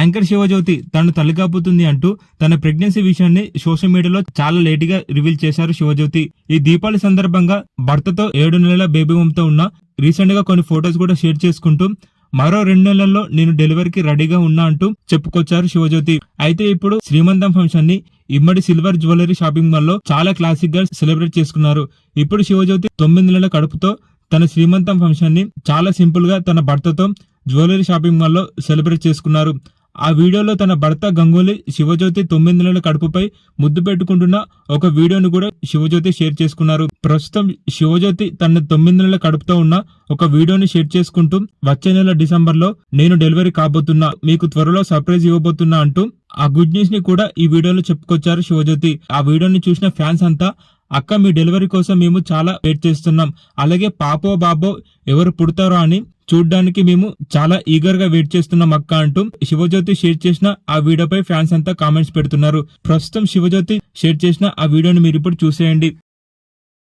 Anchor Shivajyothi తను తల్లికాపుతుంది అంటూ తన ప్రెగ్నెన్సీ విషయాన్ని సోషల్ మీడియాలో చాలా లేట్ గా రివీల్ చేశారు శివజ్యోతి. ఈ దీపావళి సందర్భంగా భర్తతో 7 నెలల బేబీ తో ఉన్న రీసెంట్ గా కొన్ని ఫొటోస్ కూడా షేర్ చేసుకుంటూ మరో 2 నెలల్లో నేను డెలివరీకి రెడీగా ఉన్నా అంటూ చెప్పుకొచ్చారు శివజ్యోతి. అయితే ఇప్పుడు శ్రీమంతం ఫంక్షన్ ని ఇమ్మడి సిల్వర్ జ్యువెలరీ షాపింగ్ మాల్ లో చాలా క్లాసిక్ గా సెలబ్రేట్ చేసుకున్నారు. ఇప్పుడు శివజ్యోతి 9 నెలల కడుపుతో తన శ్రీమంతం ఫంక్షన్ ని చాలా సింపుల్ గా తన భర్తతో జ్యువెలరీ షాపింగ్ మాల్ లో సెలబ్రేట్ చేసుకున్నారు. ఆ వీడియోలో తన భర్త గంగూలీ శివజ్యోతి 9 నెలల కడుపుపై ముద్దు పెట్టుకుంటున్న ఒక వీడియోను కూడా శివజ్యోతి షేర్ చేసుకున్నారు. ప్రస్తుతం శివజ్యోతి తన 9 నెలల కడుపుతో ఉన్న ఒక వీడియోని షేర్ చేసుకుంటూ వచ్చే నెల డిసెంబర్ లో నేను డెలివరీ కాబోతున్నా, మీకు త్వరలో సర్ప్రైజ్ ఇవ్వబోతున్నా అంటూ ఆ గుడ్ న్యూస్ ని కూడా ఈ వీడియోలో చెప్పుకొచ్చారు శివజ్యోతి. ఆ వీడియోని చూసిన ఫ్యాన్స్ అంతా అక్క మీ డెలివరీ కోసం మేము చాలా వెయిట్ చేస్తున్నాం, అలాగే పాపో బాబో ఎవరు పుడతారో అని చూడ్డానికి మేము చాలా ఈగర్ గా వెయిట్ చేస్తున్నాం అక్క అంటూ శివజ్యోతి షేర్ చేసిన ఆ వీడియోపై ఫ్యాన్స్ అంతా కామెంట్స్ పెడుతున్నారు. ప్రస్తుతం శివజ్యోతి షేర్ చేసిన ఆ వీడియోని మీరు ఇప్పుడు చూసేయండి.